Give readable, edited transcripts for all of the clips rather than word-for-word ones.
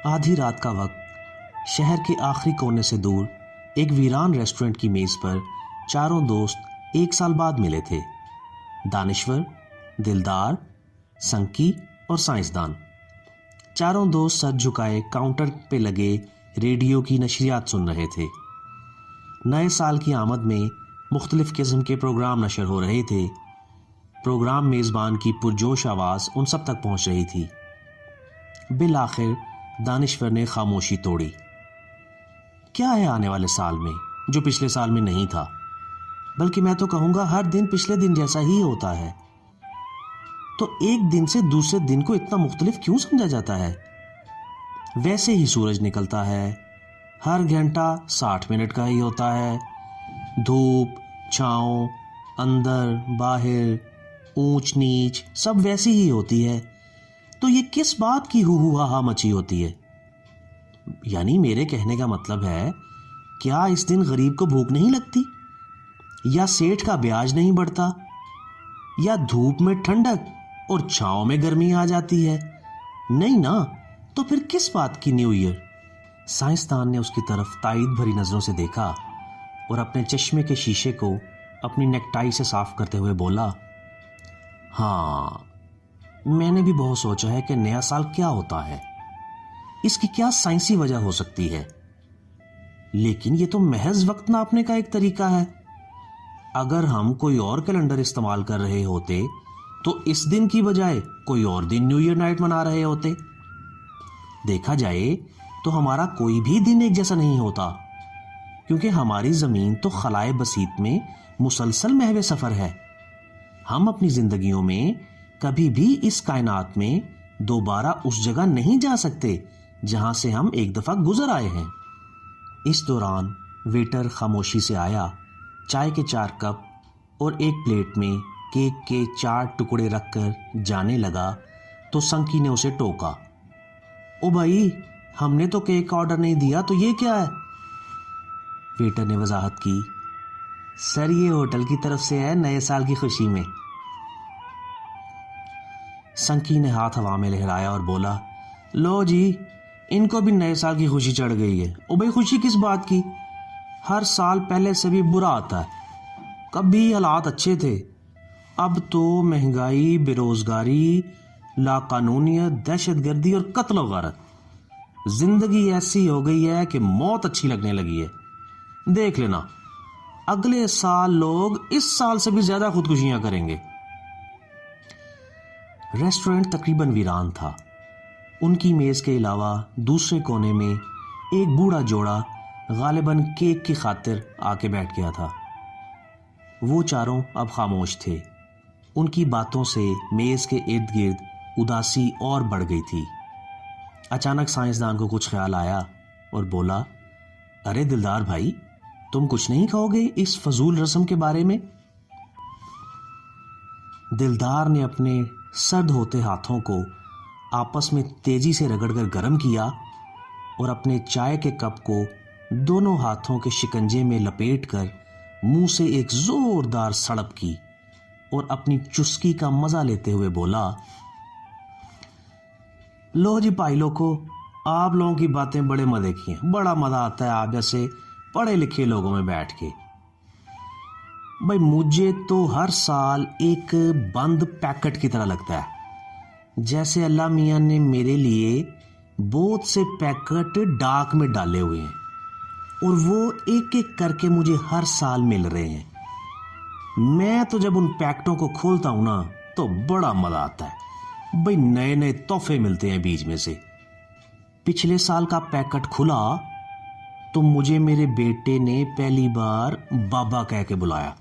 आधी रात का वक्त शहर के आखिरी कोने से दूर एक वीरान रेस्टोरेंट की मेज पर चारों दोस्त 1 साल बाद मिले थे। दानिश्वर, दिलदार, संकी और साइंसदान। चारों दोस्त सर झुकाए काउंटर पे लगे रेडियो की नशरियात सुन रहे थे। नए साल की आमद में मुख्तलिफ किस्म के प्रोग्राम नशर हो रहे थे। प्रोग्राम मेज़बान की पुरजोश आवाज़ उन सब तक पहुंच रही थी। बिल आखिर दानिश्वर ने खामोशी तोड़ी। क्या है आने वाले साल में जो पिछले साल में नहीं था? बल्कि मैं तो कहूँगा हर दिन पिछले दिन जैसा ही होता है। तो एक दिन से दूसरे दिन को इतना मुख्तलिफ क्यों समझा जाता है? वैसे ही सूरज निकलता है, हर घंटा 60 मिनट का ही होता है। धूप, छाँव, अंदर बाहर, ऊंच नीच सब वैसी ही होती है। तो ये किस बात की हु हा मची होती है? यानी मेरे कहने का मतलब है, क्या इस दिन गरीब को भूख नहीं लगती, या सेठ का ब्याज नहीं बढ़ता, या धूप में ठंडक और छाँव में गर्मी आ जाती है? नहीं ना। तो फिर किस बात की न्यू ईयर? साइंसदान ने उसकी तरफ ताईद भरी नजरों से देखा और अपने चश्मे के शीशे को अपनी नेकटाई से साफ करते हुए बोला, हाँ, मैंने भी बहुत सोचा है कि नया साल क्या होता है, इसकी क्या साइंसी वजह हो सकती है। लेकिन ये तो महज वक्त नापने का एक तरीका है। अगर हम कोई और कैलेंडर इस्तेमाल कर रहे होते तो इस दिन की बजाय कोई और दिन न्यू ईयर नाइट मना रहे होते। देखा जाए तो हमारा कोई भी दिन एक जैसा नहीं होता, क्योंकि हमारी जमीन तो खलाए बसीत में मुसलसल महवे सफर है। हम अपनी जिंदगियों में कभी भी इस कायनात में दोबारा उस जगह नहीं जा सकते जहां से हम एक दफा गुजर आए हैं। इस दौरान वेटर खामोशी से आया, चाय के 4 कप और एक प्लेट में केक के 4 टुकड़े रखकर जाने लगा तो संकी ने उसे टोका, ओ भाई, हमने तो केक का ऑर्डर नहीं दिया, तो ये क्या है? वेटर ने वजाहत की, सर ये होटल की तरफ से है नए साल की खुशी में। संकी ने हाथ हवा में लहराया और बोला, लो जी, इनको भी नए साल की खुशी चढ़ गई है। ओ भाई, खुशी किस बात की? हर साल पहले से भी बुरा आता है। कभी हालात अच्छे थे, अब तो महंगाई, बेरोजगारी, लाकानूनियत, दहशतगर्दी और कत्ल गारत, जिंदगी ऐसी हो गई है कि मौत अच्छी लगने लगी है। देख लेना, अगले साल लोग इस साल से भी ज्यादा खुदकुशियां करेंगे। रेस्टोरेंट तकरीबन वीरान था। उनकी मेज के अलावा दूसरे कोने में एक बूढ़ा जोड़ा गालिबन केक की खातिर आके बैठ गया था। वो चारों अब खामोश थे। उनकी बातों से मेज के इर्द गिर्द उदासी और बढ़ गई थी। अचानक साइंसदान को कुछ ख्याल आया और बोला, अरे दिलदार भाई, तुम कुछ नहीं कहोगे इस फजूल रस्म के बारे में? दिलदार ने अपने सर्द होते हाथों को आपस में तेजी से रगड़कर गर्म किया और अपने चाय के कप को दोनों हाथों के शिकंजे में लपेटकर मुंह से एक जोरदार सड़प की और अपनी चुस्की का मजा लेते हुए बोला, लो जी भाई लोगों, आप लोगों की बातें बड़े मजे की हैं। बड़ा मजा आता है आप जैसे पढ़े लिखे लोगों में बैठ के। भाई, मुझे तो हर साल एक बंद पैकेट की तरह लगता है, जैसे अल्लाह मियाँ ने मेरे लिए बहुत से पैकेट डाक में डाले हुए हैं और वो एक एक करके मुझे हर साल मिल रहे हैं। मैं तो जब उन पैकेटों को खोलता हूं ना, तो बड़ा मजा आता है। भाई, नए नए तोहफे मिलते हैं बीच में से। पिछले साल का पैकेट खुला तो मुझे मेरे बेटे ने पहली बार बाबा कह के बुलाया।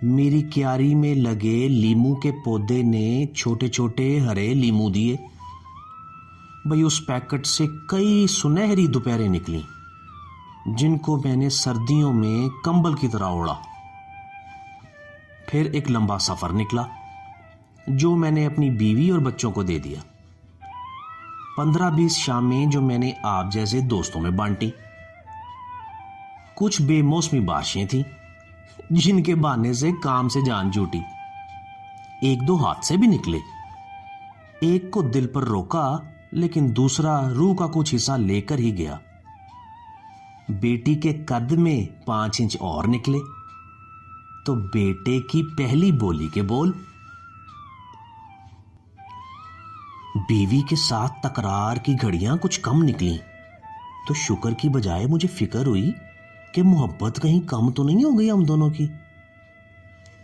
मेरी क्यारी में लगे लीमू के पौधे ने छोटे छोटे हरे लीमू दिए। भाई, उस पैकेट से कई सुनहरी दोपहरें निकली जिनको मैंने सर्दियों में कंबल की तरह ओढ़ा। फिर एक लंबा सफर निकला जो मैंने अपनी बीवी और बच्चों को दे दिया। 15-20 शामें जो मैंने आप जैसे दोस्तों में बांटी। कुछ बेमौसमी बारिशें थी जिनके बहाने से काम से जान छूटी। 1-2 हादसे भी निकले। एक को दिल पर रोका लेकिन दूसरा रूह का कुछ हिस्सा लेकर ही गया। बेटी के कद में 5 इंच और निकले तो बेटे की पहली बोली के बोल। बीवी के साथ तकरार की घड़ियां कुछ कम निकली तो शुक्र की बजाय मुझे फिक्र हुई कि मोहब्बत कहीं कम तो नहीं हो गई हम दोनों की।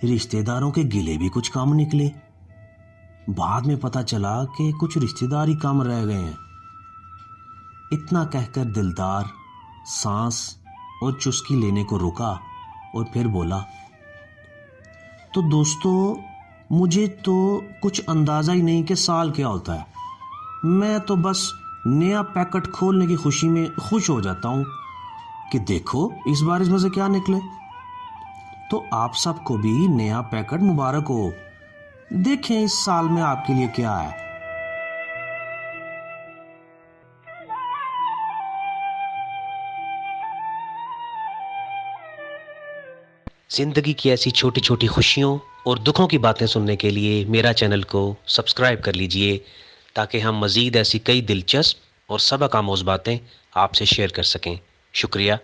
रिश्तेदारों के गिले भी कुछ कम निकले। बाद में पता चला कि कुछ रिश्तेदार ही कम रह गए हैं। इतना कहकर दिलदार सांस और चुस्की लेने को रुका और फिर बोला, तो दोस्तों, मुझे तो कुछ अंदाजा ही नहीं कि साल क्या होता है। मैं तो बस नया पैकेट खोलने की खुशी में खुश हो जाता हूं कि देखो इस बार इसमें से क्या निकले। तो आप सबको भी नया पैकेट मुबारक हो। देखें इस साल में आपके लिए क्या है। जिंदगी की ऐसी छोटी छोटी खुशियों और दुखों की बातें सुनने के लिए मेरा चैनल को सब्सक्राइब कर लीजिए, ताकि हम मज़ीद ऐसी कई दिलचस्प और सबक आमोज़ बातें आपसे शेयर कर सकें। शुक्रिया।